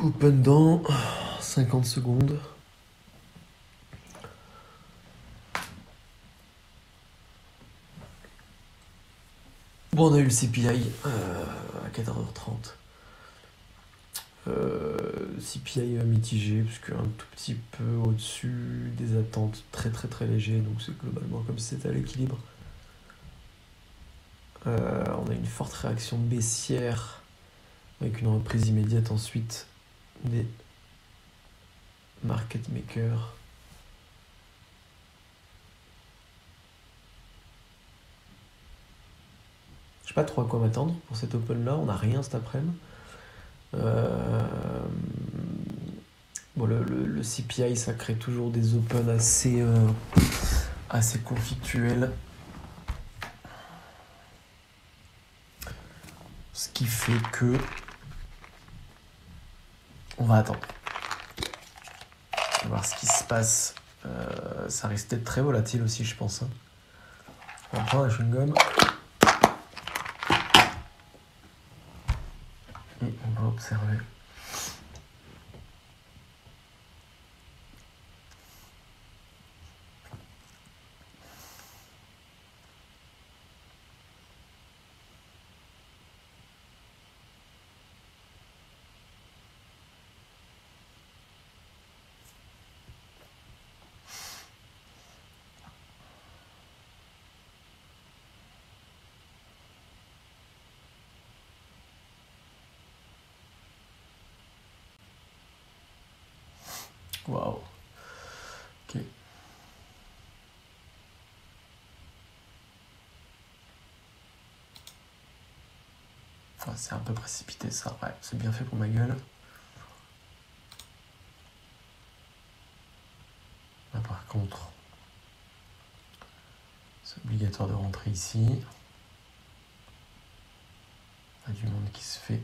Open dans 50 secondes. Bon, on a eu le CPI à 14h30. CPI mitigé, puisque un tout petit peu au-dessus des attentes, très très très léger, donc c'est globalement comme si c'était à l'équilibre. On a une forte réaction baissière avec une reprise immédiate ensuite des market makers. Je sais pas trop à quoi m'attendre pour cet open là, on n'a rien cet après-midi. Bon, le CPI, ça crée toujours des opens assez conflictuels. Ce qui fait que on va attendre. On va voir ce qui se passe. Ça risque d'être très volatile aussi, je pense. On va prendre un chewing-gum. Et on va observer. Waouh. Ok. Enfin, c'est un peu précipité ça. Ouais, c'est bien fait pour ma gueule. Là, par contre, c'est obligatoire de rentrer ici. Il y a du monde qui se fait.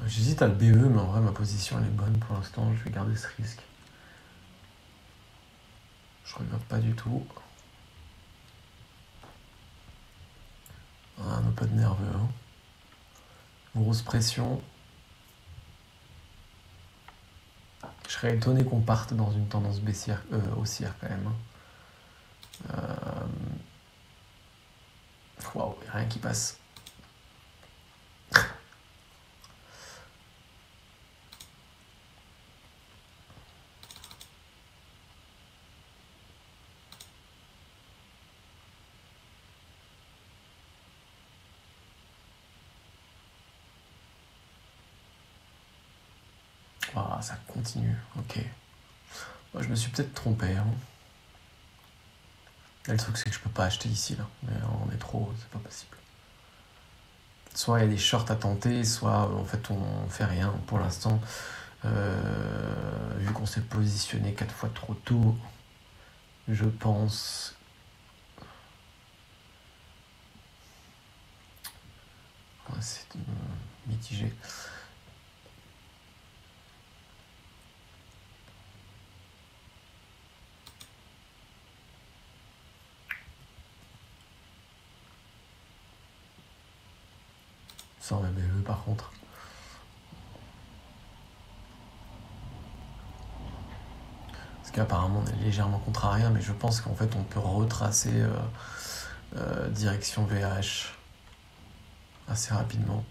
J'hésite à le BE, mais en vrai, ma position elle est bonne pour l'instant. Je vais garder ce risque. Je regrette pas du tout. Un open nerveux. Hein. Grosse pression. Je serais étonné qu'on parte dans une tendance baissière, haussière quand même. Waouh, il n'y a rien qui passe. Waouh, ça continue, ok. Moi, je me suis peut-être trompé. Hein. Et le truc, c'est que je peux pas acheter ici, là. Mais on est trop haut, c'est pas possible. Soit il y a des shorts à tenter, soit en fait on fait rien pour l'instant. Vu qu'on s'est positionné 4 fois trop tôt, je pense. Ouais, c'est mitigé. Sans la BE par contre. Parce qu'apparemment on est légèrement contrarié, mais je pense qu'en fait on peut retracer direction VH assez rapidement.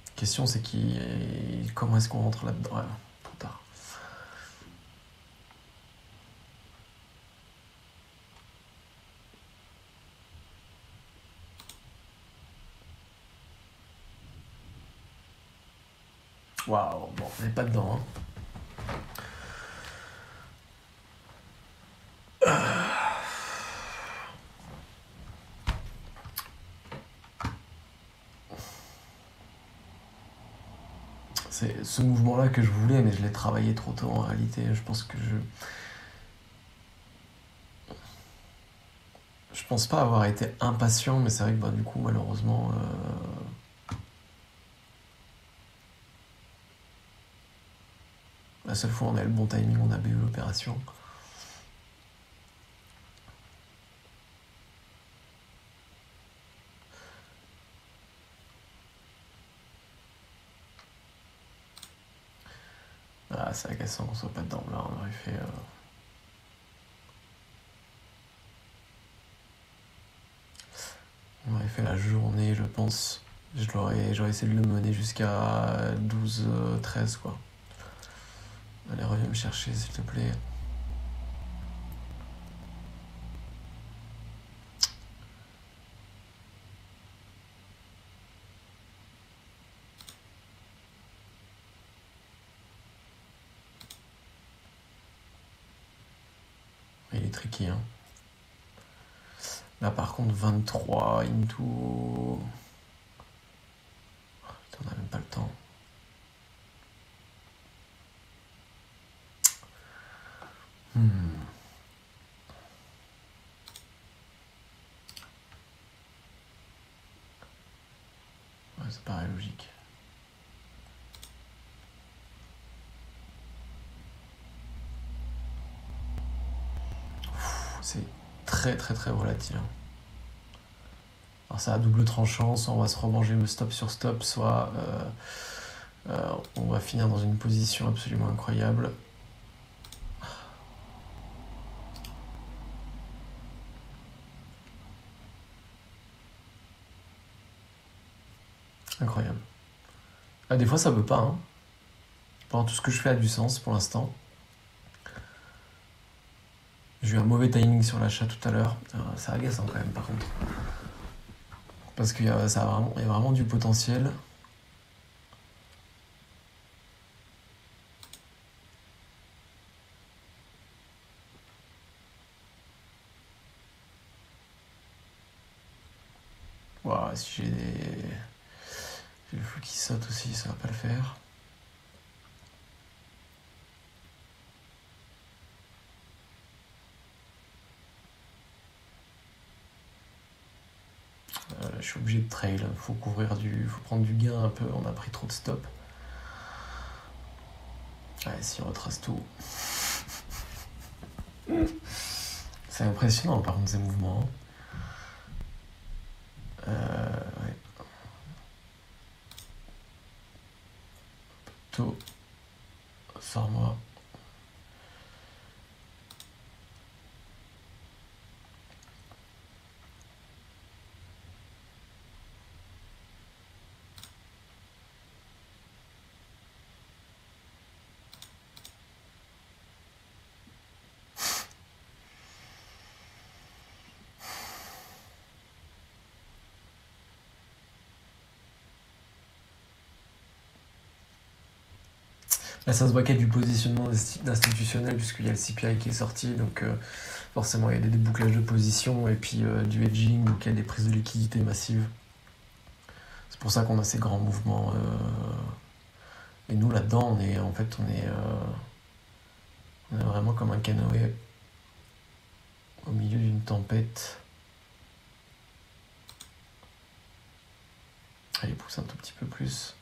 La question c'est comment est-ce qu'on rentre là-dedans? Ouais, trop tard. Waouh, bon, on n'est pas dedans. Hein. C'est ce mouvement-là que je voulais, mais je l'ai travaillé trop tôt en réalité. Je pense que je pense pas avoir été impatient, mais c'est vrai que bah, du coup, malheureusement, la seule fois où on a eu le bon timing, on a BE l'opération. c'est agaçant qu'on soit pas dedans. Là, on aurait fait... On aurait fait la journée, je pense. J'aurais essayé de le mener jusqu'à 12, 13, quoi. Allez, reviens me chercher, s'il te plaît. Il est tricky, hein. Là, par contre, 23 into... Putain, on n'a même pas le temps. Ouais, ça paraît logique. C'est très très très volatile. Alors ça a double tranchant, soit on va se remanger le stop sur stop, soit on va finir dans une position absolument incroyable. Incroyable. Ah, des fois ça veut pas, hein. Tout ce que je fais a du sens pour l'instant. J'ai eu un mauvais timing sur l'achat tout à l'heure. C'est agaçant quand même par contre. Parce qu'il y a vraiment du potentiel. Wow, si j'ai le flou qui saute aussi, ça va pas le faire. Je suis obligé de trail, faut prendre du gain un peu, on a pris trop de stop. Ouais, si on retrace tout. C'est impressionnant par contre ces mouvements. Ouais. Tôt. Sors-moi. Là, ça se voit qu'il y a du positionnement institutionnel puisqu'il y a le CPI qui est sorti, donc forcément il y a des débouclages de position et puis du hedging, donc il y a des prises de liquidité massives. C'est pour ça qu'on a ces grands mouvements. Et nous là-dedans, on est vraiment comme un canoë au milieu d'une tempête. Allez, pousse un tout petit peu plus.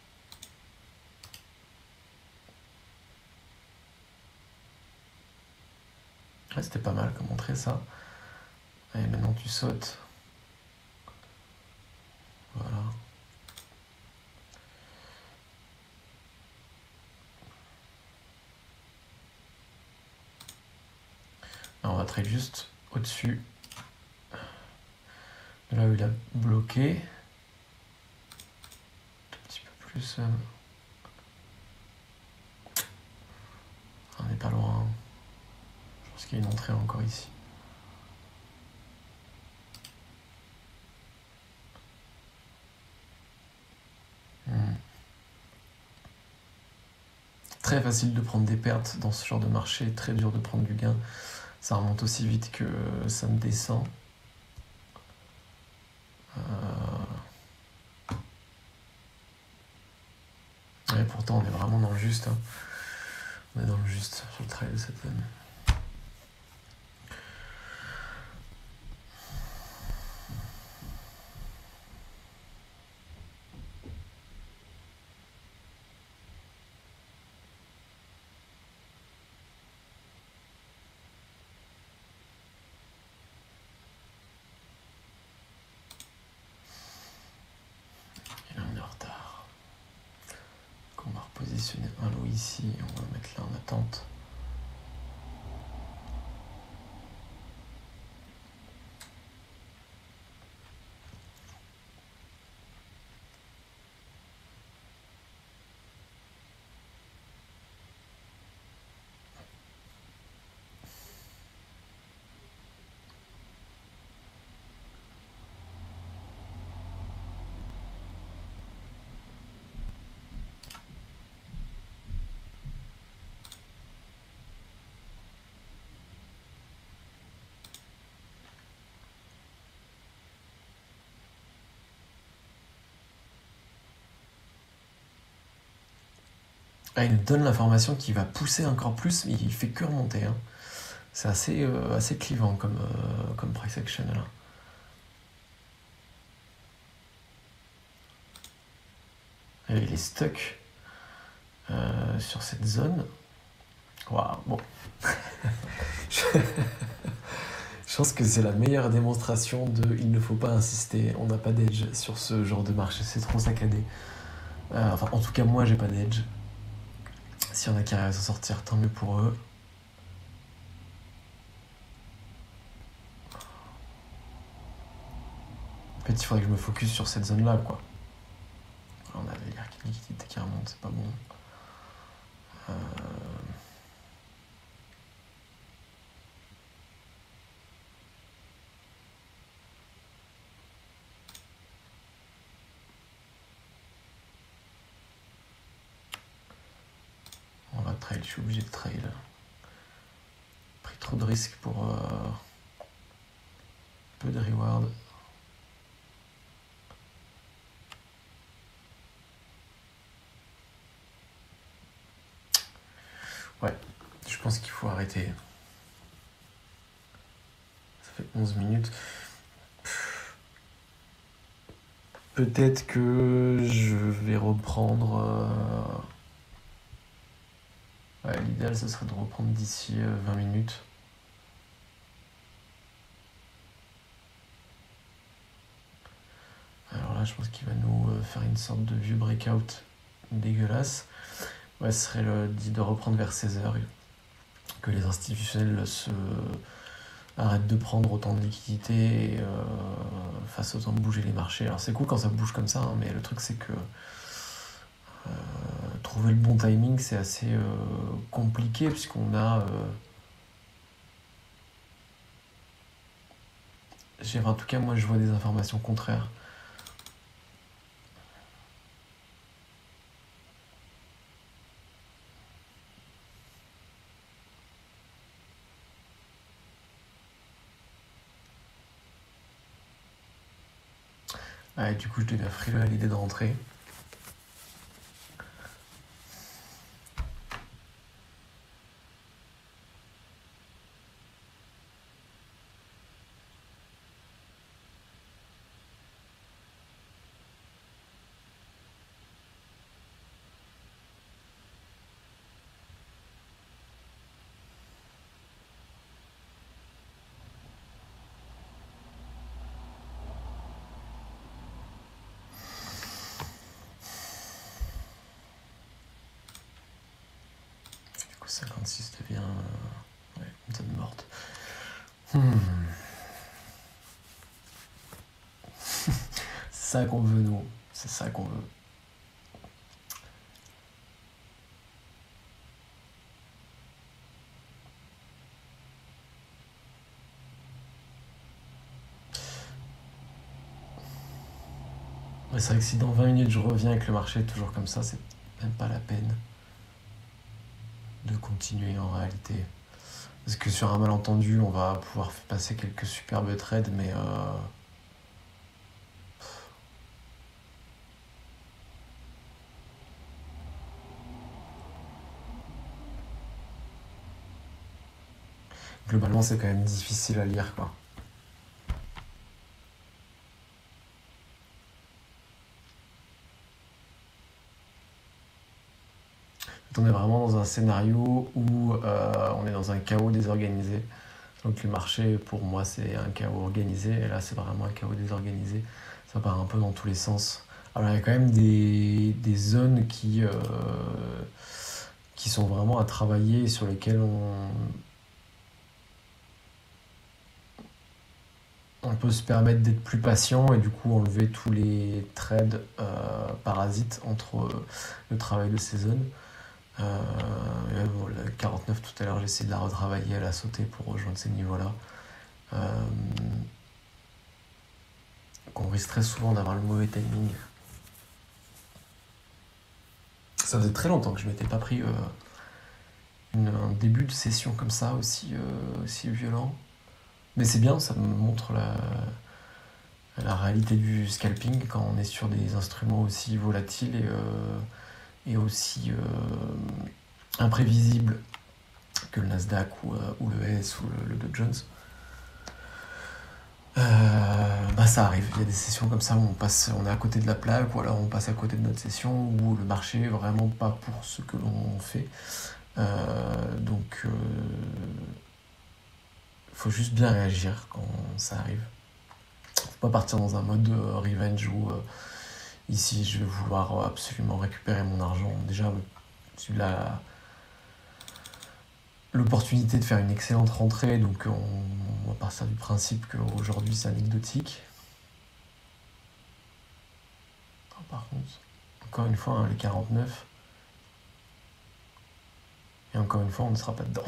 Ouais, c'était pas mal comme entrée ça. Allez, maintenant tu sautes. Voilà. Là, on va trade juste au-dessus. De là où il a bloqué. Un petit peu plus. On n'est pas loin. Je pense qu'il y a une entrée encore ici. Très facile de prendre des pertes dans ce genre de marché, très dur de prendre du gain. Ça remonte aussi vite que ça me descend. Et pourtant, on est vraiment dans le juste. Hein. On est dans le juste sur le trail de cette année. Et là, on est en retard. Donc on va repositionner un lot ici, on va le mettre là en attente. Ah, il nous donne l'information qui va pousser encore plus, mais il fait que remonter. Hein. C'est assez clivant comme price action là. Et il est stuck sur cette zone. Waouh, bon. Je pense que c'est la meilleure démonstration de il ne faut pas insister, on n'a pas d'edge sur ce genre de marché, c'est trop saccadé. Enfin, en tout cas, moi, j'ai pas d'edge. S'il y en a qui arrivent à s'en sortir, tant mieux pour eux. En fait, il faudrait que je me focus sur cette zone-là, quoi. On a la liquidité qui remonte, c'est pas bon. On va trail, je suis obligé de trail. Pris trop de risques pour peu de reward. Ouais, je pense qu'il faut arrêter. Ça fait 11 minutes. Peut-être que je vais reprendre... Ouais, l'idéal, ce serait de reprendre d'ici 20 minutes. Alors là, je pense qu'il va nous faire une sorte de vieux breakout dégueulasse. Ouais, ce serait dit de reprendre vers 16h. Que les institutionnels arrêtent de prendre autant de liquidités et fassent autant de bouger les marchés. Alors c'est cool quand ça bouge comme ça, hein, mais le truc c'est que trouver le bon timing c'est assez compliqué puisqu'on a... en tout cas, moi je vois des informations contraires. Ouais, du coup, je deviens frileux à l'idée de rentrer. Du coup, 56 devient une zone morte. C'est ça qu'on veut, nous. C'est ça qu'on veut. Ouais, c'est vrai que si dans 20 minutes je reviens avec le marché toujours comme ça, c'est même pas la peine de continuer en réalité. Parce que sur un malentendu, on va pouvoir passer quelques superbes trades, mais globalement, c'est quand même difficile à lire, quoi. On est vraiment dans un scénario où on est dans un chaos désorganisé. Donc le marché, pour moi, c'est un chaos organisé. Et là, c'est vraiment un chaos désorganisé. Ça part un peu dans tous les sens. Alors, il y a quand même des zones qui qui sont vraiment à travailler et sur lesquels on peut se permettre d'être plus patient et du coup enlever tous les trades parasites entre le travail de ces zones. Voilà, 49 tout à l'heure, j'ai essayé de la retravailler, elle a sauté pour rejoindre ces niveaux-là. Qu'on risque très souvent d'avoir le mauvais timing. Ça faisait très longtemps que je m'étais pas pris un début de session comme ça aussi violent. Mais c'est bien, ça me montre la réalité du scalping quand on est sur des instruments aussi volatiles et aussi imprévisibles que le Nasdaq ou le S ou le Dow Jones. Ça arrive, il y a des sessions comme ça où on est à côté de la plaque ou alors on passe à côté de notre session où le marché est vraiment pas pour ce que l'on fait. Donc faut juste bien réagir quand ça arrive. Faut pas partir dans un mode revenge où ici je vais vouloir absolument récupérer mon argent. Déjà, j'ai eu l'opportunité de faire une excellente rentrée, donc on va partir du principe qu'aujourd'hui c'est anecdotique. Par contre, encore une fois, les 49, et encore une fois, on ne sera pas dedans.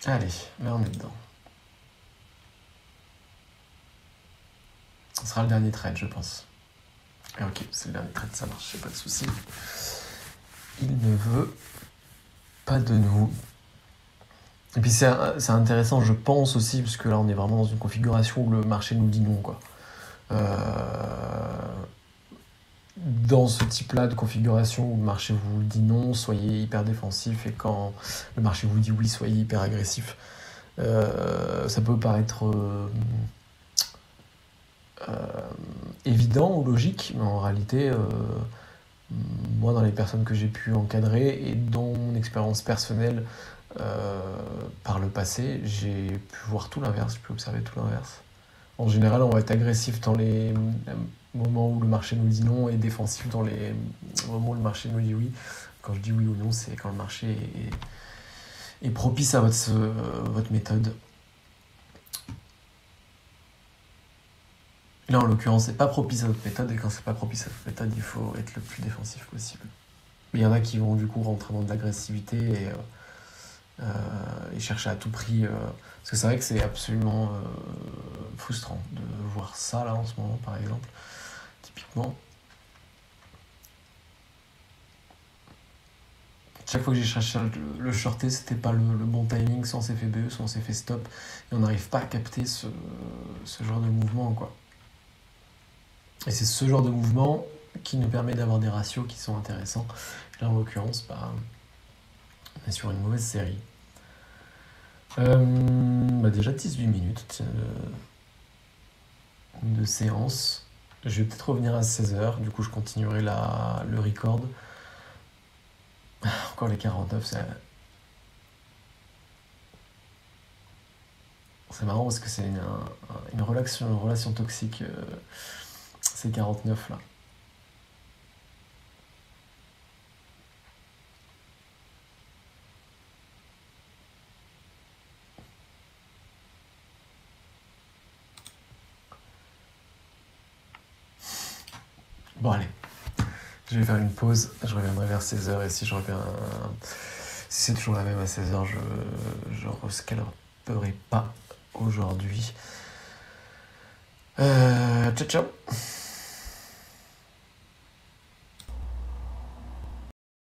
Allez, là on est dedans. Ce sera le dernier trade, je pense. Et ok, c'est le dernier trade, ça marche, c'est pas de souci. Il ne veut pas de nous. Et puis c'est intéressant, je pense aussi, parce que là on est vraiment dans une configuration où le marché nous dit non, quoi. Dans ce type-là de configuration où le marché vous dit non, soyez hyper défensif, et quand le marché vous dit oui, soyez hyper agressif. Ça peut paraître évident ou logique, mais en réalité, moi, dans les personnes que j'ai pu encadrer et dans mon expérience personnelle par le passé, j'ai pu voir tout l'inverse, j'ai pu observer tout l'inverse. En général, on va être agressif dans les moments où le marché nous dit non et défensif dans les moments où le marché nous dit oui. Quand je dis oui ou non, c'est quand le marché est propice à votre méthode. Là, en l'occurrence, c'est pas propice à votre méthode, et quand c'est pas propice à votre méthode, il faut être le plus défensif possible. Mais il y en a qui vont du coup rentrer dans de l'agressivité et chercher à tout prix. Parce que c'est vrai que c'est absolument frustrant de voir ça là en ce moment, par exemple. Typiquement, chaque fois que j'ai cherché le shorter, c'était pas le bon timing, soit on s'est fait BE, soit on s'est fait stop, et on n'arrive pas à capter ce genre de mouvement, quoi. Et c'est ce genre de mouvement qui nous permet d'avoir des ratios qui sont intéressants. Là, en l'occurrence, on est sur une mauvaise série. Déjà 18 minutes de séance. Je vais peut-être revenir à 16h, du coup je continuerai le record. Encore les 49, c'est marrant parce que c'est une relation toxique, ces 49 là. Bon allez, je vais faire une pause, je reviendrai vers 16h et si c'est toujours la même à 16h, je rescalerai pas aujourd'hui. Ciao ciao.